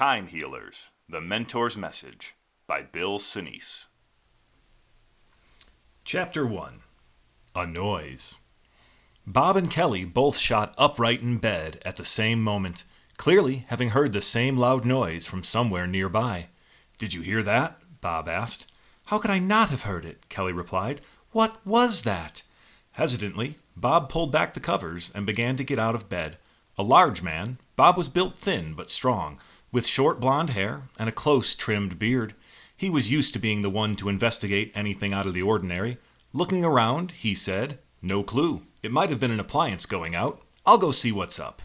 Time Healers, The Mentor's Message by Bill Senese. Chapter 1. A Noise. Bob and Kelly both shot upright in bed at the same moment, clearly having heard the same loud noise from somewhere nearby. "Did you hear that?" Bob asked. "How could I not have heard it?" Kelly replied. "What was that?" Hesitantly, Bob pulled back the covers and began to get out of bed. A large man, Bob was built thin but strong, with short blonde hair and a close-trimmed beard. He was used to being the one to investigate anything out of the ordinary. Looking around, he said, "No clue. It might have been an appliance going out. I'll go see what's up."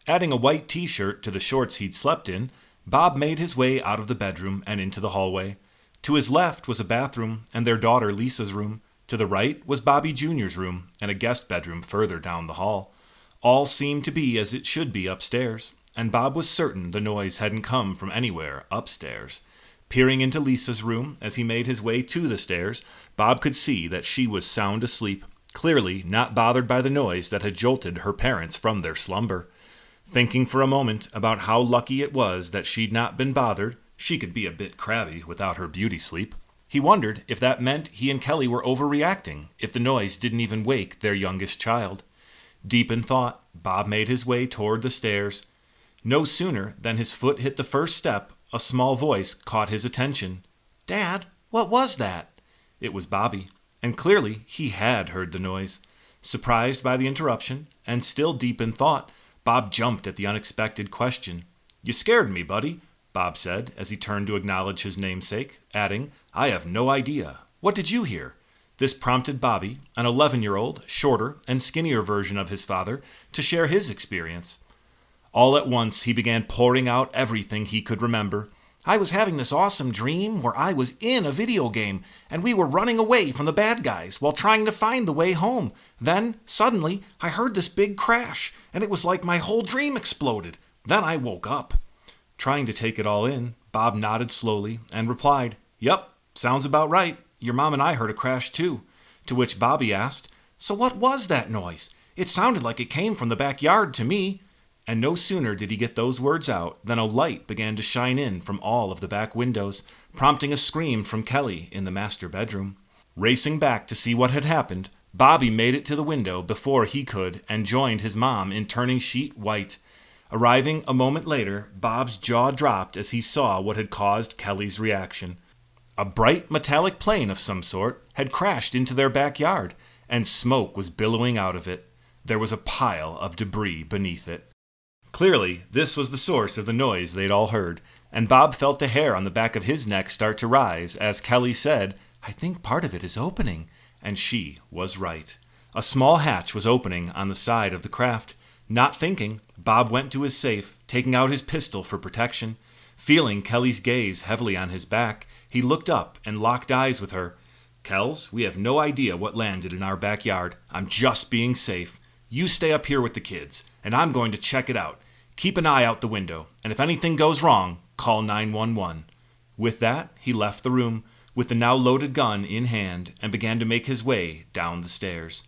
Adding a white t-shirt to the shorts he'd slept in, Bob made his way out of the bedroom and into the hallway. To his left was a bathroom and their daughter Lisa's room. To the right was Bobby Jr.'s room and a guest bedroom further down the hall. All seemed to be as it should be upstairs, and Bob was certain the noise hadn't come from anywhere upstairs. Peering into Lisa's room as he made his way to the stairs, Bob could see that she was sound asleep, clearly not bothered by the noise that had jolted her parents from their slumber. Thinking for a moment about how lucky it was that she'd not been bothered, she could be a bit crabby without her beauty sleep. He wondered if that meant he and Kelly were overreacting, if the noise didn't even wake their youngest child. Deep in thought, Bob made his way toward the stairs. No sooner than his foot hit the first step, a small voice caught his attention. "Dad, what was that?" It was Bobby, and clearly he had heard the noise. Surprised by the interruption, and still deep in thought, Bob jumped at the unexpected question. "You scared me, buddy," Bob said as he turned to acknowledge his namesake, adding, "I have no idea. What did you hear?" This prompted Bobby, an 11-year-old, shorter and skinnier version of his father, to share his experience. All at once he began pouring out everything he could remember. "I was having this awesome dream where I was in a video game, and we were running away from the bad guys while trying to find the way home. Then, suddenly, I heard this big crash, and it was like my whole dream exploded. Then I woke up." Trying to take it all in, Bob nodded slowly and replied, "Yep, sounds about right. Your mom and I heard a crash too." To which Bobby asked, "So what was that noise? It sounded like it came from the backyard to me." And no sooner did he get those words out than a light began to shine in from all of the back windows, prompting a scream from Kelly in the master bedroom. Racing back to see what had happened, Bobby made it to the window before he could and joined his mom in turning sheet white. Arriving a moment later, Bob's jaw dropped as he saw what had caused Kelly's reaction. A bright metallic plane of some sort had crashed into their backyard, and smoke was billowing out of it. There was a pile of debris beneath it. Clearly, this was the source of the noise they'd all heard, and Bob felt the hair on the back of his neck start to rise as Kelly said, "I think part of it is opening," and she was right. A small hatch was opening on the side of the craft. Not thinking, Bob went to his safe, taking out his pistol for protection. Feeling Kelly's gaze heavily on his back, he looked up and locked eyes with her. "Kells, we have no idea what landed in our backyard. I'm just being safe. You stay up here with the kids, and I'm going to check it out. Keep an eye out the window, and if anything goes wrong, call 911. With that, he left the room, with the now loaded gun in hand, and began to make his way down the stairs.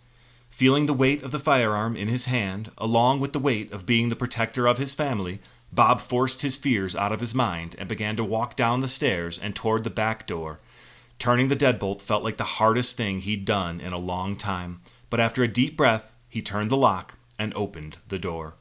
Feeling the weight of the firearm in his hand, along with the weight of being the protector of his family, Bob forced his fears out of his mind and began to walk down the stairs and toward the back door. Turning the deadbolt felt like the hardest thing he'd done in a long time, but after a deep breath, he turned the lock and opened the door.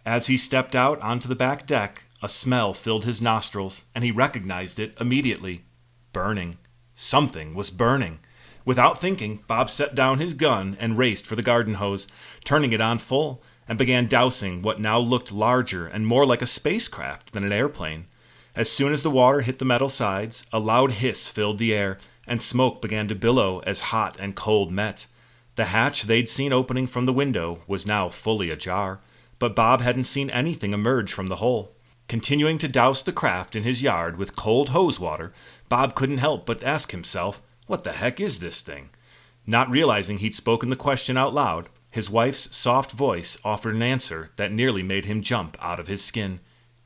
As he stepped out onto the back deck, a smell filled his nostrils, and he recognized it immediately. Burning. Something was burning. Without thinking, Bob set down his gun and raced for the garden hose, turning it on full, and began dousing what now looked larger and more like a spacecraft than an airplane. As soon as the water hit the metal sides, a loud hiss filled the air, and smoke began to billow as hot and cold met. The hatch they'd seen opening from the window was now fully ajar, but Bob hadn't seen anything emerge from the hole. Continuing to douse the craft in his yard with cold hose water, Bob couldn't help but ask himself, "What the heck is this thing?" Not realizing he'd spoken the question out loud, his wife's soft voice offered an answer that nearly made him jump out of his skin.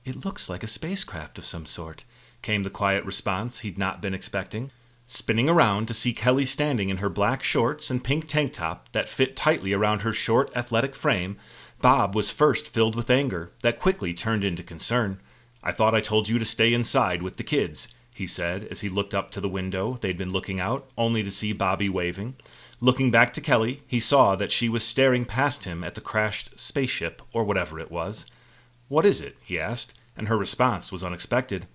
"It looks like a spacecraft of some sort," came the quiet response he'd not been expecting. Spinning around to see Kelly standing in her black shorts and pink tank top that fit tightly around her short, athletic frame, Bob was first filled with anger that quickly turned into concern. "I thought I told you to stay inside with the kids," he said as he looked up to the window they'd been looking out, only to see Bobby waving. Looking back to Kelly, he saw that she was staring past him at the crashed spaceship, or whatever it was. "What is it?" he asked, and her response was unexpected.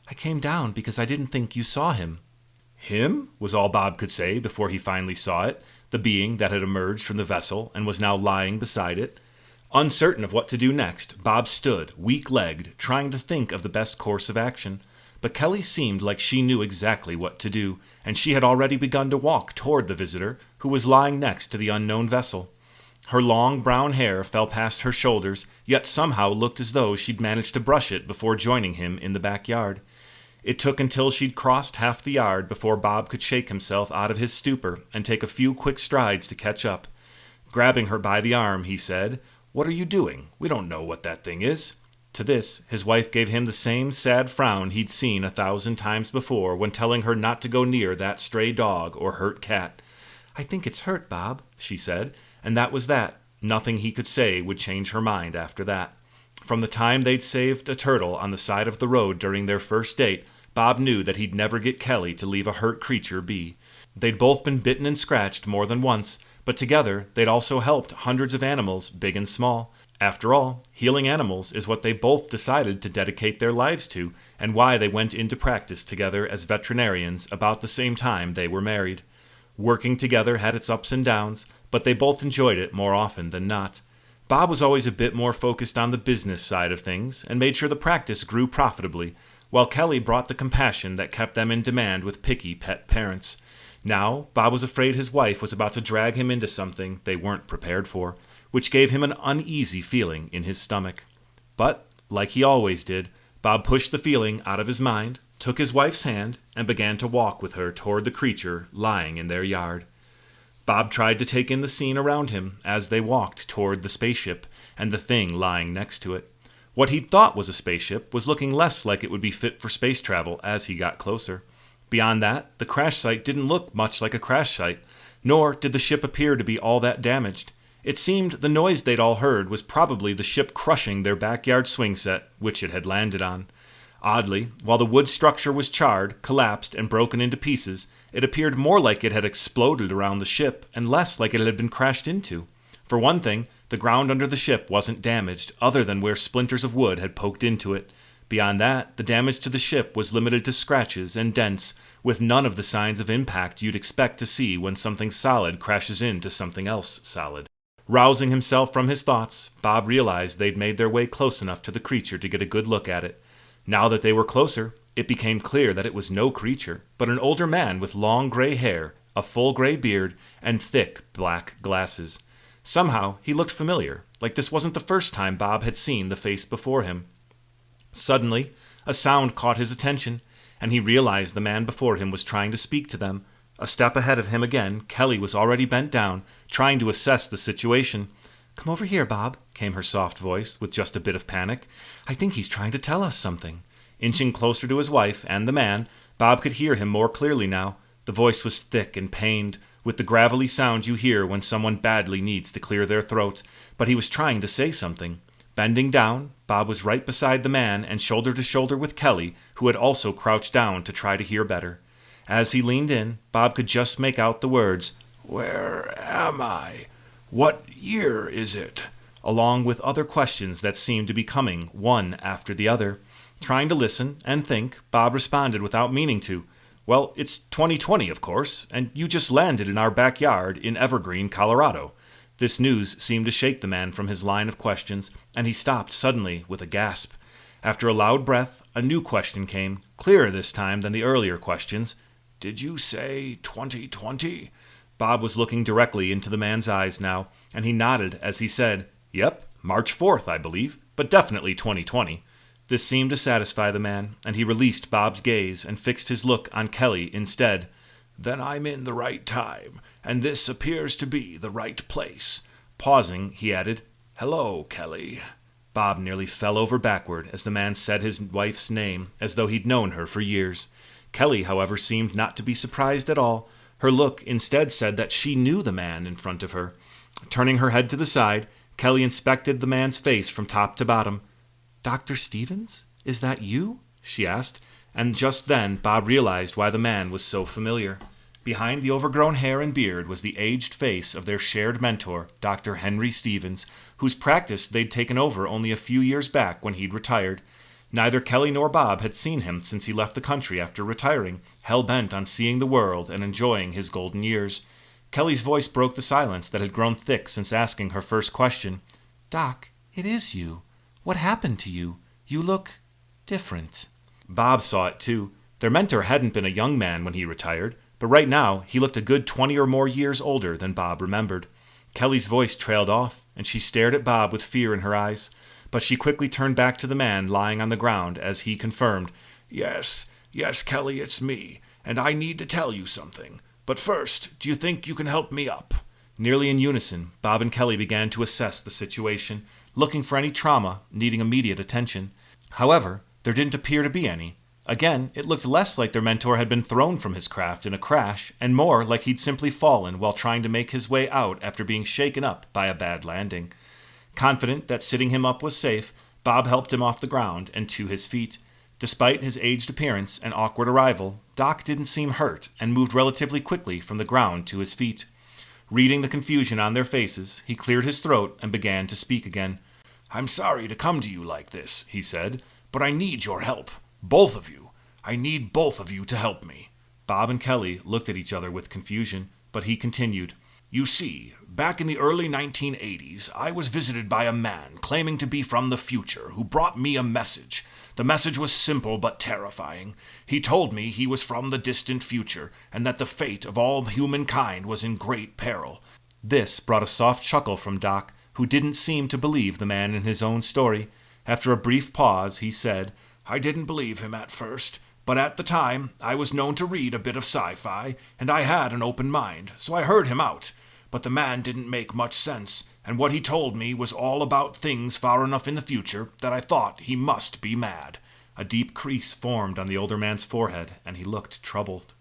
"I came down because I didn't think you saw him." "Him?" was all Bob could say before he finally saw it, the being that had emerged from the vessel and was now lying beside it. Uncertain of what to do next, Bob stood, weak-legged, trying to think of the best course of action. But Kelly seemed like she knew exactly what to do, and she had already begun to walk toward the visitor, who was lying next to the unknown vessel. Her long brown hair fell past her shoulders, yet somehow looked as though she'd managed to brush it before joining him in the backyard. It took until she'd crossed half the yard before Bob could shake himself out of his stupor and take a few quick strides to catch up. Grabbing her by the arm, he said, "What are you doing? We don't know what that thing is." To this, his wife gave him the same sad frown he'd seen 1,000 times before when telling her not to go near that stray dog or hurt cat. "I think it's hurt, Bob," she said, and that was that. Nothing he could say would change her mind after that. From the time they'd saved a turtle on the side of the road during their first date, Bob knew that he'd never get Kelly to leave a hurt creature be. They'd both been bitten and scratched more than once, but together they'd also helped hundreds of animals, big and small. After all, healing animals is what they both decided to dedicate their lives to, and why they went into practice together as veterinarians about the same time they were married. Working together had its ups and downs, but they both enjoyed it more often than not. Bob was always a bit more focused on the business side of things, and made sure the practice grew profitably, while Kelly brought the compassion that kept them in demand with picky pet parents. Now, Bob was afraid his wife was about to drag him into something they weren't prepared for, which gave him an uneasy feeling in his stomach. But, like he always did, Bob pushed the feeling out of his mind, took his wife's hand, and began to walk with her toward the creature lying in their yard. Bob tried to take in the scene around him as they walked toward the spaceship and the thing lying next to it. What he'd thought was a spaceship was looking less like it would be fit for space travel as he got closer. Beyond that, the crash site didn't look much like a crash site, nor did the ship appear to be all that damaged. It seemed the noise they'd all heard was probably the ship crushing their backyard swing set, which it had landed on. Oddly, while the wood structure was charred, collapsed, and broken into pieces, it appeared more like it had exploded around the ship and less like it had been crashed into. For one thing, the ground under the ship wasn't damaged, other than where splinters of wood had poked into it. Beyond that, the damage to the ship was limited to scratches and dents, with none of the signs of impact you'd expect to see when something solid crashes into something else solid. Rousing himself from his thoughts, Bob realized they'd made their way close enough to the creature to get a good look at it. Now that they were closer, it became clear that it was no creature, but an older man with long gray hair, a full gray beard, and thick black glasses. Somehow, he looked familiar, like this wasn't the first time Bob had seen the face before him. Suddenly, a sound caught his attention, and he realized the man before him was trying to speak to them. A step ahead of him again, Kelly was already bent down, trying to assess the situation. "Come over here, Bob," came her soft voice, with just a bit of panic. "I think he's trying to tell us something." Inching closer to his wife and the man, Bob could hear him more clearly now. The voice was thick and pained, with the gravelly sound you hear when someone badly needs to clear their throat, but he was trying to say something. Bending down, Bob was right beside the man and shoulder to shoulder with Kelly, who had also crouched down to try to hear better. As he leaned in, Bob could just make out the words, "Where am I? What year is it?" along with other questions that seemed to be coming one after the other. Trying to listen and think, Bob responded without meaning to, "Well, it's 2020, of course, and you just landed in our backyard in Evergreen, Colorado." This news seemed to shake the man from his line of questions, and he stopped suddenly with a gasp. After a loud breath, a new question came, clearer this time than the earlier questions. "Did you say 2020? Bob was looking directly into the man's eyes now, and he nodded as he said, "Yep, March 4th, I believe, but definitely 2020. This seemed to satisfy the man, and he released Bob's gaze and fixed his look on Kelly instead. "Then I'm in the right time, and this appears to be the right place." Pausing, he added, "Hello, Kelly." Bob nearly fell over backward as the man said his wife's name, as though he'd known her for years. Kelly, however, seemed not to be surprised at all. Her look instead said that she knew the man in front of her. Turning her head to the side, Kelly inspected the man's face from top to bottom. "Dr. Stevens? Is that you?" she asked, and just then Bob realized why the man was so familiar. Behind the overgrown hair and beard was the aged face of their shared mentor, Dr. Henry Stevens, whose practice they'd taken over only a few years back when he'd retired. Neither Kelly nor Bob had seen him since he left the country after retiring, hell-bent on seeing the world and enjoying his golden years. Kelly's voice broke the silence that had grown thick since asking her first question. "Doc, it is you. What happened to you? You look different." Bob saw it too. Their mentor hadn't been a young man when he retired, but right now he looked a good 20 or more years older than Bob remembered. Kelly's voice trailed off, and she stared at Bob with fear in her eyes, but she quickly turned back to the man lying on the ground as he confirmed, Yes, Kelly, it's me, and I need to tell you something. But first, do you think you can help me up?" Nearly in unison, Bob and Kelly began to assess the situation, looking for any trauma needing immediate attention. However, there didn't appear to be any. Again, it looked less like their mentor had been thrown from his craft in a crash, and more like he'd simply fallen while trying to make his way out after being shaken up by a bad landing. Confident that sitting him up was safe, Bob helped him off the ground and to his feet. Despite his aged appearance and awkward arrival, Doc didn't seem hurt and moved relatively quickly from the ground to his feet. Reading the confusion on their faces, he cleared his throat and began to speak again. "I'm sorry to come to you like this," he said, "but I need your help. Both of you. I need both of you to help me." Bob and Kelly looked at each other with confusion, but he continued. "You see, back in the early 1980s, I was visited by a man claiming to be from the future who brought me a message. The message was simple but terrifying. He told me he was from the distant future and that the fate of all humankind was in great peril." This brought a soft chuckle from Doc, who didn't seem to believe the man in his own story. After a brief pause, he said, "I didn't believe him at first, but at the time I was known to read a bit of sci-fi, and I had an open mind, so I heard him out. But the man didn't make much sense, and what he told me was all about things far enough in the future that I thought he must be mad." A deep crease formed on the older man's forehead, and he looked troubled.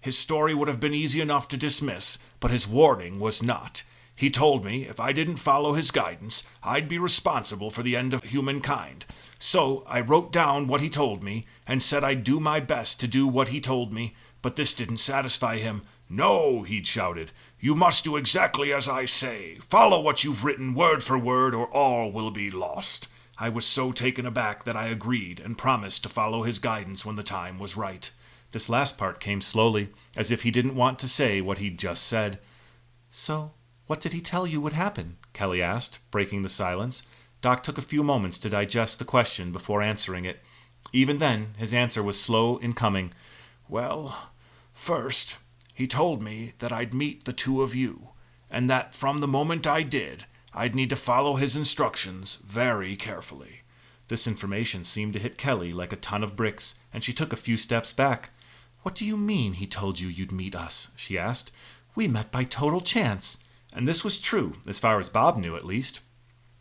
"His story would have been easy enough to dismiss, but his warning was not. He told me if I didn't follow his guidance, I'd be responsible for the end of humankind. So I wrote down what he told me and said I'd do my best to do what he told me, but this didn't satisfy him. 'No,' he'd shouted, 'you must do exactly as I say. Follow what you've written word for word or all will be lost.' I was so taken aback that I agreed and promised to follow his guidance when the time was right." This last part came slowly, as if he didn't want to say what he'd just said. "So, what did he tell you would happen?" Kelly asked, breaking the silence. Doc took a few moments to digest the question before answering it. Even then, his answer was slow in coming. "Well, first, he told me that I'd meet the two of you, and that from the moment I did, I'd need to follow his instructions very carefully." This information seemed to hit Kelly like a ton of bricks, and she took a few steps back. "What do you mean he told you you'd meet us?" she asked. "We met by total chance." And this was true, as far as Bob knew at least.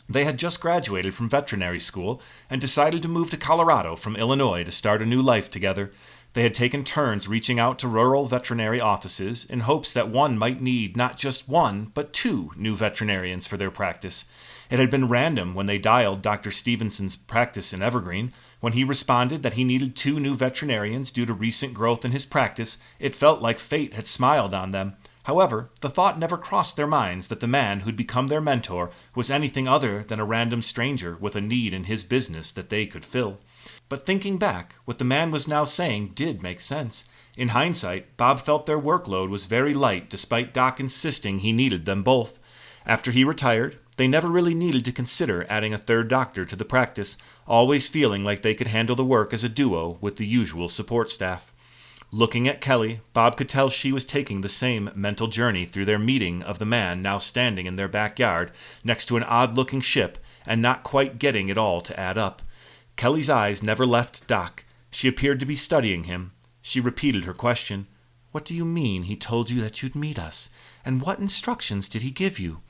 They had just graduated from veterinary school and decided to move to Colorado from Illinois to start a new life together. They had taken turns reaching out to rural veterinary offices in hopes that one might need not just one, but two new veterinarians for their practice. It had been random when they dialed Dr. Stevenson's practice in Evergreen. When he responded that he needed two new veterinarians due to recent growth in his practice, it felt like fate had smiled on them. However, the thought never crossed their minds that the man who'd become their mentor was anything other than a random stranger with a need in his business that they could fill. But thinking back, what the man was now saying did make sense. In hindsight, Bob felt their workload was very light despite Doc insisting he needed them both. After he retired, they never really needed to consider adding a third doctor to the practice, always feeling like they could handle the work as a duo with the usual support staff. Looking at Kelly, Bob could tell she was taking the same mental journey through their meeting of the man now standing in their backyard next to an odd-looking ship and not quite getting it all to add up. Kelly's eyes never left Doc. She appeared to be studying him. She repeated her question. "What do you mean he told you that you'd meet us? And what instructions did he give you?"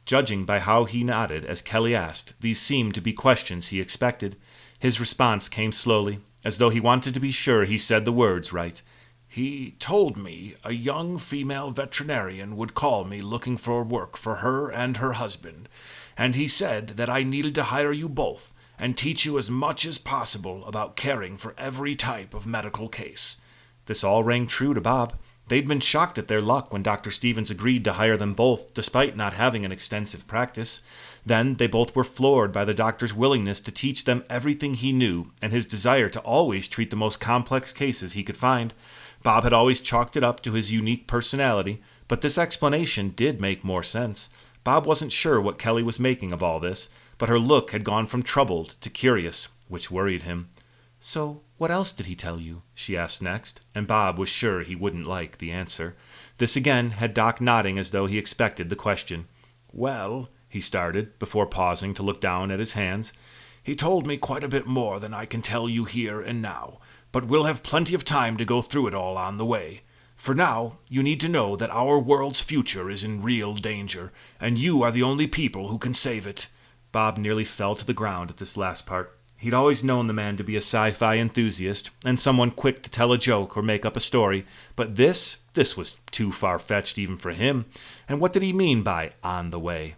Judging by how he nodded as Kelly asked, these seemed to be questions he expected. His response came slowly, as though he wanted to be sure he said the words right. "He told me a young female veterinarian would call me looking for work for her and her husband, and he said that I needed to hire you both, and teach you as much as possible about caring for every type of medical case." This all rang true to Bob. They'd been shocked at their luck when Dr. Stevens agreed to hire them both, despite not having an extensive practice. Then they both were floored by the doctor's willingness to teach them everything he knew and his desire to always treat the most complex cases he could find. Bob had always chalked it up to his unique personality, but this explanation did make more sense. Bob wasn't sure what Kelly was making of all this, but her look had gone from troubled to curious, which worried him. "So, what else did he tell you?" she asked next, and Bob was sure he wouldn't like the answer. This again had Doc nodding as though he expected the question. "Well," he started, before pausing to look down at his hands, "he told me quite a bit more than I can tell you here and now, but we'll have plenty of time to go through it all on the way. For now, you need to know that our world's future is in real danger, and you are the only people who can save it." Bob nearly fell to the ground at this last part. He'd always known the man to be a sci-fi enthusiast, and someone quick to tell a joke or make up a story, but this was too far-fetched even for him. And what did he mean by "on the way"?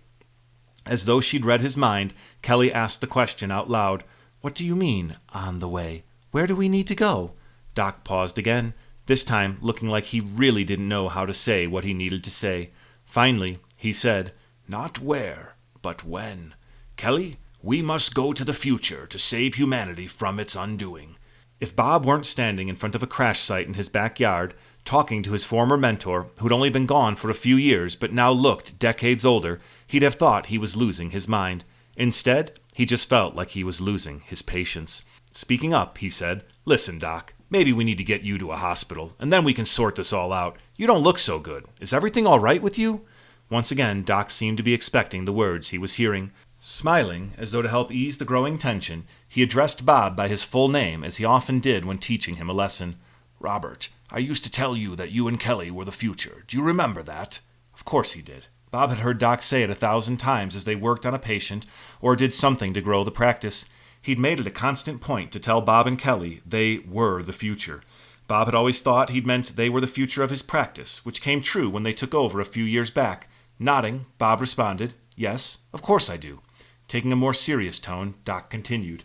As though she'd read his mind, Kelly asked the question out loud. "What do you mean, on the way? Where do we need to go?" Doc paused again, this time looking like he really didn't know how to say what he needed to say. Finally, he said, "Not where, but when. Kelly, we must go to the future to save humanity from its undoing." If Bob weren't standing in front of a crash site in his backyard, talking to his former mentor, who'd only been gone for a few years but now looked decades older, he'd have thought he was losing his mind. Instead, he just felt like he was losing his patience. Speaking up, he said, "Listen, Doc, maybe we need to get you to a hospital, and then we can sort this all out. You don't look so good. Is everything all right with you?" Once again, Doc seemed to be expecting the words he was hearing. Smiling, as though to help ease the growing tension, he addressed Bob by his full name, as he often did when teaching him a lesson. "Robert, I used to tell you that you and Kelly were the future. Do you remember that?" Of course he did. Bob had heard Doc say it 1,000 times as they worked on a patient or did something to grow the practice. He'd made it a constant point to tell Bob and Kelly they were the future. Bob had always thought he'd meant they were the future of his practice, which came true when they took over a few years back. Nodding, Bob responded, "Yes, of course I do." Taking a more serious tone, Doc continued,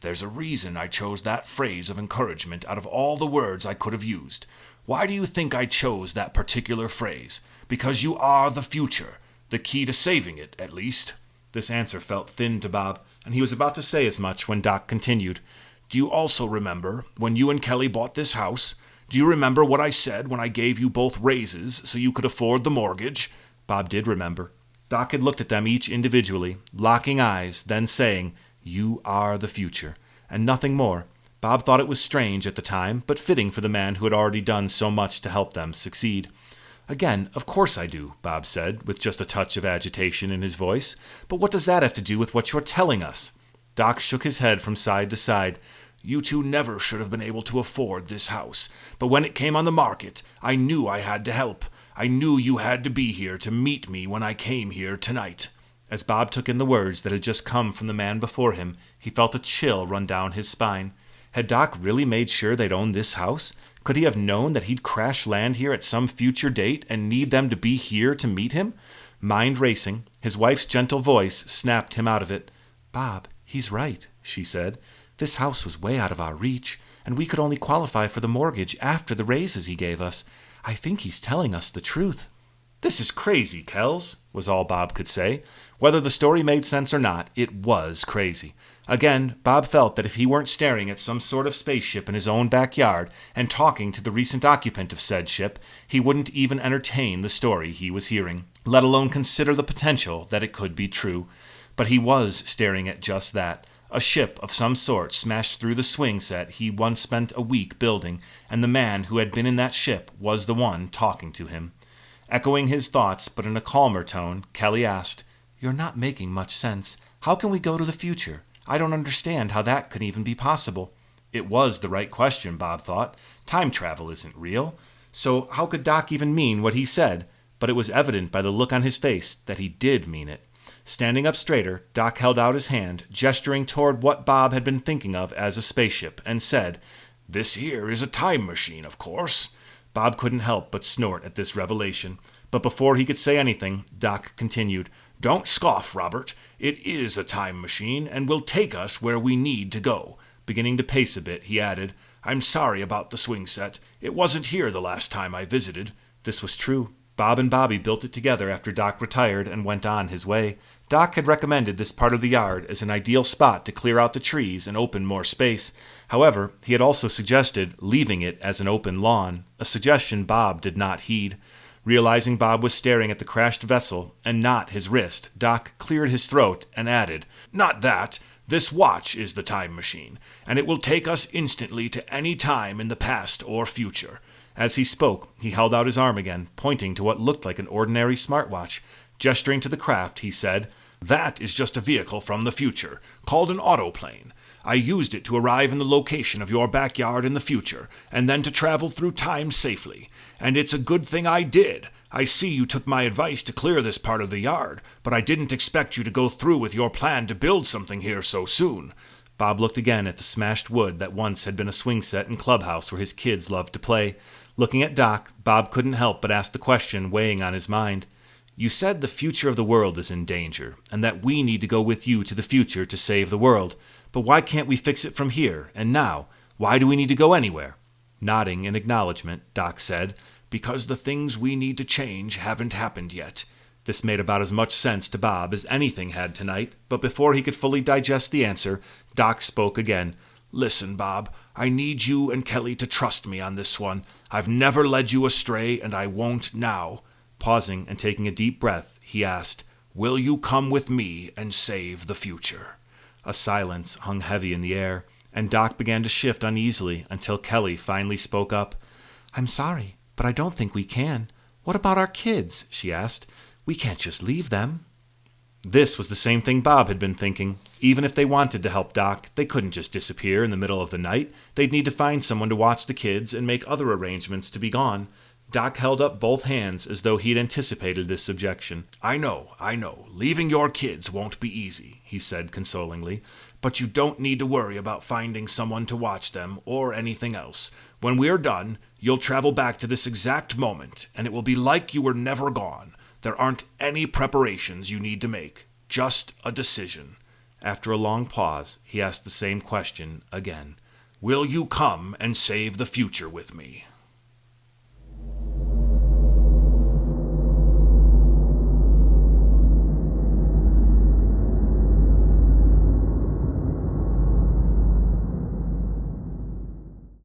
"There's a reason I chose that phrase of encouragement out of all the words I could have used. Why do you think I chose that particular phrase? Because you are the future, the key to saving it, at least." This answer felt thin to Bob, and he was about to say as much when Doc continued, "Do you also remember when you and Kelly bought this house? Do you remember what I said when I gave you both raises so you could afford the mortgage?" Bob did remember. Doc had looked at them each individually, locking eyes, then saying, "You are the future," and nothing more. Bob thought it was strange at the time, but fitting for the man who had already done so much to help them succeed. "Again, of course I do," Bob said, with just a touch of agitation in his voice. "But what does that have to do with what you're telling us?" Doc shook his head from side to side. "You two never should have been able to afford this house, but when it came on the market, I knew I had to help. I knew you had to be here to meet me when I came here tonight." As Bob took in the words that had just come from the man before him, he felt a chill run down his spine. Had Doc really made sure they'd own this house? Could he have known that he'd crash land here at some future date and need them to be here to meet him? Mind racing, his wife's gentle voice snapped him out of it. "Bob, he's right," she said. "This house was way out of our reach, and we could only qualify for the mortgage after the raises he gave us. I think he's telling us the truth." "This is crazy, Kells," was all Bob could say. Whether the story made sense or not, it was crazy. Again, Bob felt that if he weren't staring at some sort of spaceship in his own backyard and talking to the recent occupant of said ship, he wouldn't even entertain the story he was hearing, let alone consider the potential that it could be true. But he was staring at just that. A ship of some sort smashed through the swing set he once spent a week building, and the man who had been in that ship was the one talking to him. Echoing his thoughts, but in a calmer tone, Kelly asked, "You're not making much sense. How can we go to the future? I don't understand how that could even be possible." It was the right question, Bob thought. Time travel isn't real. So how could Doc even mean what he said? But it was evident by the look on his face that he did mean it. Standing up straighter, Doc held out his hand, gesturing toward what Bob had been thinking of as a spaceship, and said, "This here is a time machine, of course." Bob couldn't help but snort at this revelation. But before he could say anything, Doc continued, Don't scoff, Robert. It is a time machine and will take us where we need to go. Beginning to pace a bit, he added, I'm sorry about the swing set. It wasn't here the last time I visited. This was true. Bob and Bobby built it together after Doc retired and went on his way. Doc had recommended this part of the yard as an ideal spot to clear out the trees and open more space. However, he had also suggested leaving it as an open lawn, a suggestion Bob did not heed. Realizing Bob was staring at the crashed vessel and not his wrist, Doc cleared his throat and added, Not that. This watch is the time machine, and it will take us instantly to any time in the past or future. As he spoke, he held out his arm again, pointing to what looked like an ordinary smartwatch. Gesturing to the craft, he said, That is just a vehicle from the future, called an autoplane. I used it to arrive in the location of your backyard in the future, and then to travel through time safely. And it's a good thing I did. I see you took my advice to clear this part of the yard, but I didn't expect you to go through with your plan to build something here so soon. Bob looked again at the smashed wood that once had been a swing set and clubhouse where his kids loved to play. Looking at Doc, Bob couldn't help but ask the question weighing on his mind. You said the future of the world is in danger, and that we need to go with you to the future to save the world. But why can't we fix it from here, and now? Why do we need to go anywhere? Nodding in acknowledgement, Doc said, Because the things we need to change haven't happened yet. This made about as much sense to Bob as anything had tonight, but before he could fully digest the answer, Doc spoke again. Listen, Bob, I need you and Kelly to trust me on this one. I've never led you astray, and I won't now. Pausing and taking a deep breath, he asked, Will you come with me and save the future? A silence hung heavy in the air, and Doc began to shift uneasily until Kelly finally spoke up. I'm sorry, but I don't think we can. What about our kids? She asked. We can't just leave them. This was the same thing Bob had been thinking. Even if they wanted to help Doc, they couldn't just disappear in the middle of the night. They'd need to find someone to watch the kids and make other arrangements to be gone. Doc held up both hands as though he'd anticipated this objection. I know. Leaving your kids won't be easy, he said consolingly. But you don't need to worry about finding someone to watch them or anything else. When we're done, you'll travel back to this exact moment, and it will be like you were never gone. There aren't any preparations you need to make, just a decision. After a long pause, he asked the same question again. Will you come and save the future with me?